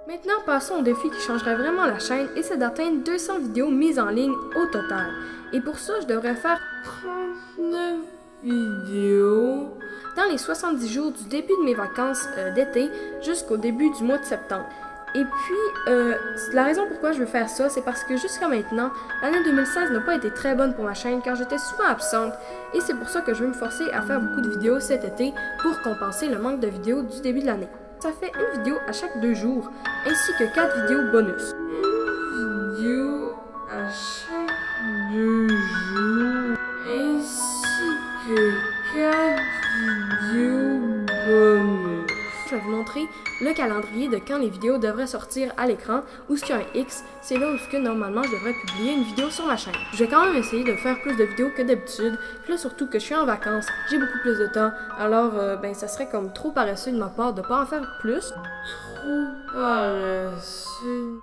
Maintenant, passons au défi qui changerait vraiment la chaîne et c'est d'atteindre 200 vidéos mises en ligne au total. Et pour ça, je devrais faire 39 vidéos dans les 70 jours du début de mes vacances d'été jusqu'au début du mois de septembre. Et puis, la raison pourquoi je veux faire ça, c'est parce que jusqu'à maintenant, l'année 2016 n'a pas été très bonne pour ma chaîne car j'étais souvent absente et c'est pour ça que je veux me forcer à faire beaucoup de vidéos cet été pour compenser le manque de vidéos du début de l'année. Ça fait une vidéo à chaque 2 jours, ainsi que 4 vidéos bonus. Une vidéo à chaque 2 jours, ainsi que 4 vidéos bonus. Je vais vous montrer le calendrier de quand les vidéos devraient sortir à l'écran, où ce qu'il y a un X, c'est là où ce que normalement je devrais publier une vidéo sur ma chaîne. Je vais quand même essayer de faire plus de vidéos que d'habitude, puis là surtout que je suis en vacances, j'ai beaucoup plus de temps, alors ça serait comme trop paresseux de ma part de pas en faire plus. Trop paresseux.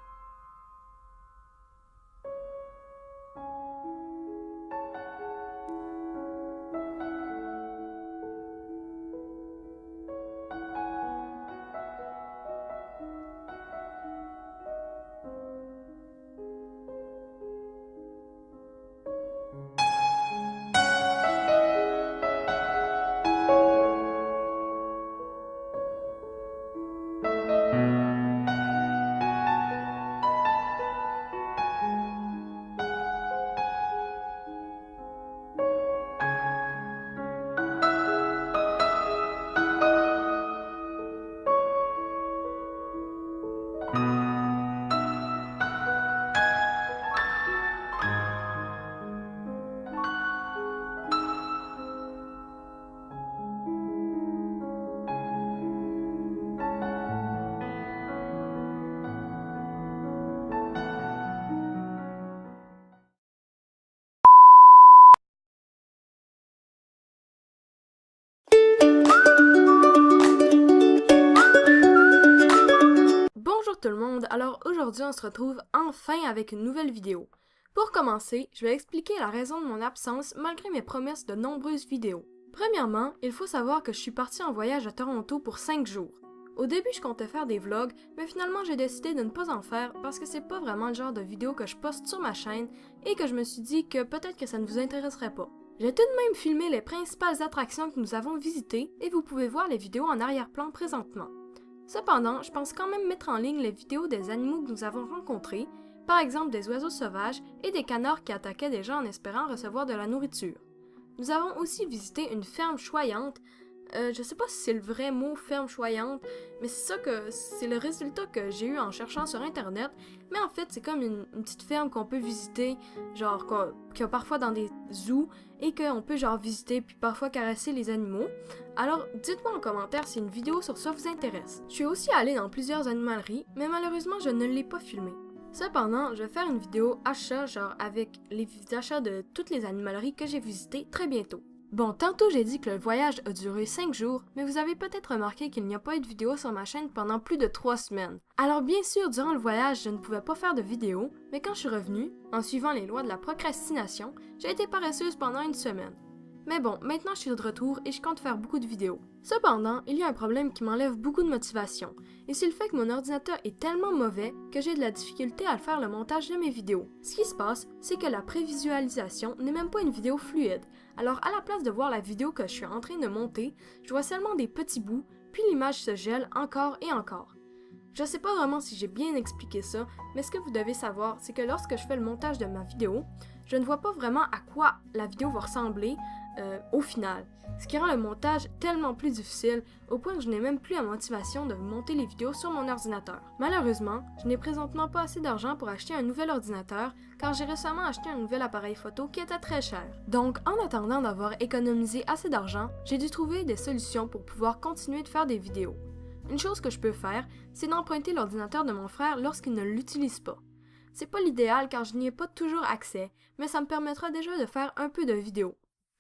Bonjour tout le monde, alors aujourd'hui on se retrouve enfin avec une nouvelle vidéo. Pour commencer, je vais expliquer la raison de mon absence malgré mes promesses de nombreuses vidéos. Premièrement, il faut savoir que je suis partie en voyage à Toronto pour 5 jours. Au début je comptais faire des vlogs, mais finalement j'ai décidé de ne pas en faire parce que c'est pas vraiment le genre de vidéo que je poste sur ma chaîne et que je me suis dit que peut-être que ça ne vous intéresserait pas. J'ai tout de même filmé les principales attractions que nous avons visitées et vous pouvez voir les vidéos en arrière-plan présentement. Cependant, je pense quand même mettre en ligne les vidéos des animaux que nous avons rencontrés, par exemple des oiseaux sauvages et des canards qui attaquaient des gens en espérant recevoir de la nourriture. Nous avons aussi visité une ferme choyante. Je sais pas si c'est le vrai mot ferme choyante, mais c'est le résultat que j'ai eu en cherchant sur internet. Mais en fait, c'est comme une petite ferme qu'on peut visiter, genre qu'il y a parfois dans des zoos et qu'on peut genre visiter puis parfois caresser les animaux. Alors, dites-moi en commentaire si une vidéo sur ça vous intéresse. Je suis aussi allée dans plusieurs animaleries, mais malheureusement, je ne l'ai pas filmé. Cependant, je vais faire une vidéo achat, genre avec les achats de toutes les animaleries que j'ai visitées très bientôt. Bon, tantôt j'ai dit que le voyage a duré 5 jours, mais vous avez peut-être remarqué qu'il n'y a pas eu de vidéo sur ma chaîne pendant plus de 3 semaines. Alors bien sûr, durant le voyage, je ne pouvais pas faire de vidéo, mais quand je suis revenue, en suivant les lois de la procrastination, j'ai été paresseuse pendant une semaine. Mais bon, maintenant je suis de retour et je compte faire beaucoup de vidéos. Cependant, il y a un problème qui m'enlève beaucoup de motivation, et c'est le fait que mon ordinateur est tellement mauvais que j'ai de la difficulté à faire le montage de mes vidéos. Ce qui se passe, c'est que la prévisualisation n'est même pas une vidéo fluide, alors à la place de voir la vidéo que je suis en train de monter, je vois seulement des petits bouts, puis l'image se gèle encore et encore. Je sais pas vraiment si j'ai bien expliqué ça, mais ce que vous devez savoir, c'est que lorsque je fais le montage de ma vidéo, je ne vois pas vraiment à quoi la vidéo va ressembler au final, ce qui rend le montage tellement plus difficile au point que je n'ai même plus la motivation de monter les vidéos sur mon ordinateur. Malheureusement, je n'ai présentement pas assez d'argent pour acheter un nouvel ordinateur car j'ai récemment acheté un nouvel appareil photo qui était très cher. Donc, en attendant d'avoir économisé assez d'argent, j'ai dû trouver des solutions pour pouvoir continuer de faire des vidéos. Une chose que je peux faire, c'est d'emprunter l'ordinateur de mon frère lorsqu'il ne l'utilise pas. C'est pas l'idéal car je n'y ai pas toujours accès, mais ça me permettra déjà de faire un peu de vidéos.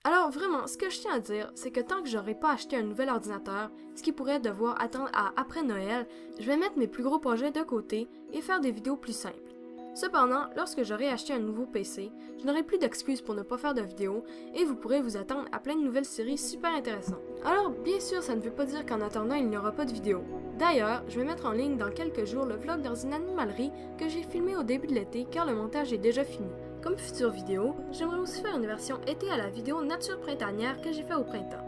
Alors vraiment, ce que je tiens à dire, c'est que tant que j'aurai pas acheté un nouvel ordinateur, ce qui pourrait devoir attendre à après Noël, je vais mettre mes plus gros projets de côté et faire des vidéos plus simples. Cependant, lorsque j'aurai acheté un nouveau PC, je n'aurai plus d'excuses pour ne pas faire de vidéos et vous pourrez vous attendre à plein de nouvelles séries super intéressantes. Alors, bien sûr, ça ne veut pas dire qu'en attendant, il n'y aura pas de vidéos. D'ailleurs, je vais mettre en ligne dans quelques jours le vlog dans une animalerie que j'ai filmé au début de l'été car le montage est déjà fini. Comme future vidéo, j'aimerais aussi faire une version été à la vidéo nature printanière que j'ai fait au printemps.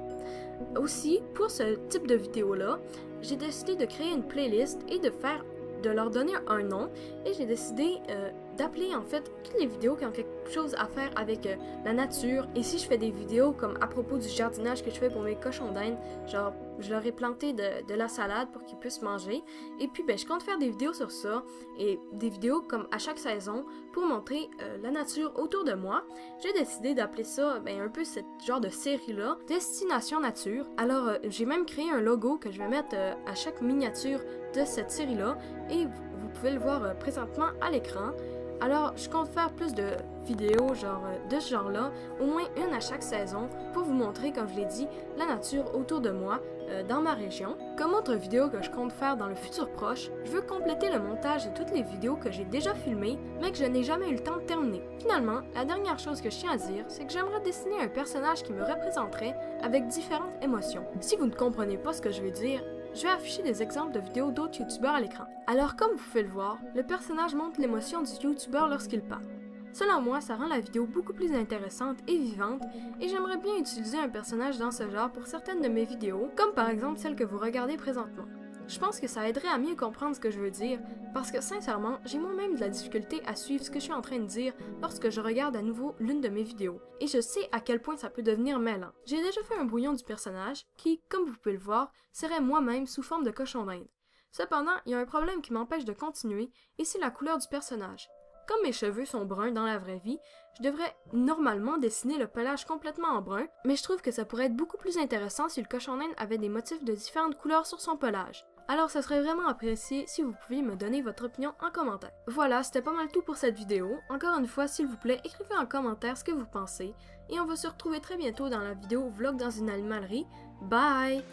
Aussi, pour ce type de vidéo-là, j'ai décidé de créer une playlist et de leur donner un nom et j'ai décidé d'appeler en fait toutes les vidéos qui ont quelque chose à faire avec la nature. Et si je fais des vidéos comme à propos du jardinage que je fais pour mes cochons d'Inde, genre je leur ai planté de la salade pour qu'ils puissent manger. Et puis je compte faire des vidéos sur ça et des vidéos comme à chaque saison pour montrer la nature autour de moi. J'ai décidé d'appeler ça un peu ce genre de série-là, Destination Nature. Alors j'ai même créé un logo que je vais mettre à chaque miniature de cette série-là et vous pouvez le voir présentement à l'écran. Alors, je compte faire plus de vidéos de ce genre-là, au moins une à chaque saison, pour vous montrer, comme je l'ai dit, la nature autour de moi, dans ma région. Comme autre vidéo que je compte faire dans le futur proche, je veux compléter le montage de toutes les vidéos que j'ai déjà filmées, mais que je n'ai jamais eu le temps de terminer. Finalement, la dernière chose que je tiens à dire, c'est que j'aimerais dessiner un personnage qui me représenterait avec différentes émotions. Si vous ne comprenez pas ce que je veux dire, je vais afficher des exemples de vidéos d'autres youtubeurs à l'écran. Alors comme vous pouvez le voir, le personnage montre l'émotion du youtubeur lorsqu'il parle. Selon moi, ça rend la vidéo beaucoup plus intéressante et vivante et j'aimerais bien utiliser un personnage dans ce genre pour certaines de mes vidéos, comme par exemple celle que vous regardez présentement. Je pense que ça aiderait à mieux comprendre ce que je veux dire, parce que sincèrement, j'ai moi-même de la difficulté à suivre ce que je suis en train de dire lorsque je regarde à nouveau l'une de mes vidéos, et je sais à quel point ça peut devenir mêlant. J'ai déjà fait un brouillon du personnage qui, comme vous pouvez le voir, serait moi-même sous forme de cochon d'Inde. Cependant, il y a un problème qui m'empêche de continuer, et c'est la couleur du personnage. Comme mes cheveux sont bruns dans la vraie vie, je devrais normalement dessiner le pelage complètement en brun, mais je trouve que ça pourrait être beaucoup plus intéressant si le cochon d'Inde avait des motifs de différentes couleurs sur son pelage. Alors ça serait vraiment apprécié si vous pouviez me donner votre opinion en commentaire. Voilà, c'était pas mal tout pour cette vidéo. Encore une fois, s'il vous plaît, écrivez en commentaire ce que vous pensez. Et on va se retrouver très bientôt dans la vidéo Vlog dans une animalerie. Bye!